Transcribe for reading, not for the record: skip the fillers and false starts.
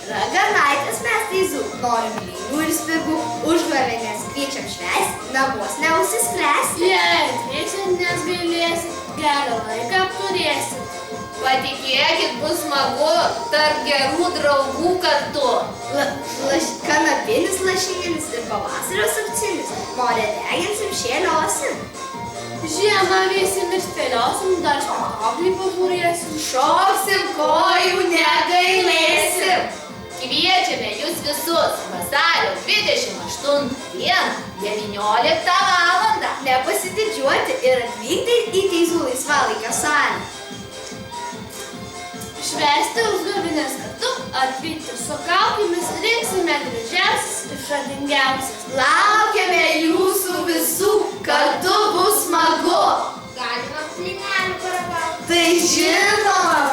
Raganaitės mes teizų, norim blynų ir spigų, užgavėnės kviečiam švęsti, namuos neužsisklęsti. Jei atvyksit, nes gailėsit, gerą laiką apturėsit. Patikėkit, bus smagu tarp gerų draugų kartu. Kanapinis lašininis ir pavasario sukcinis, morę deginsim, šėliosim. Žiemą vysim ir spėliosim, dar spektaklį pažiūrėsim. Šoksim, kojų negailėsim. Kviečiame jūs visus vasario 28 dieną 19 valandą. Nepasididžiuoti ir atvykti į teizų laisvalaikio salę. Švęsti užgavėnės kartu, atvykti su kaukėmis, rinksime gražiausias ir žavingiausias. Laukiame jūsų visų, kartu bus smagu. Galima blynelių paragauti. Tai žinoma.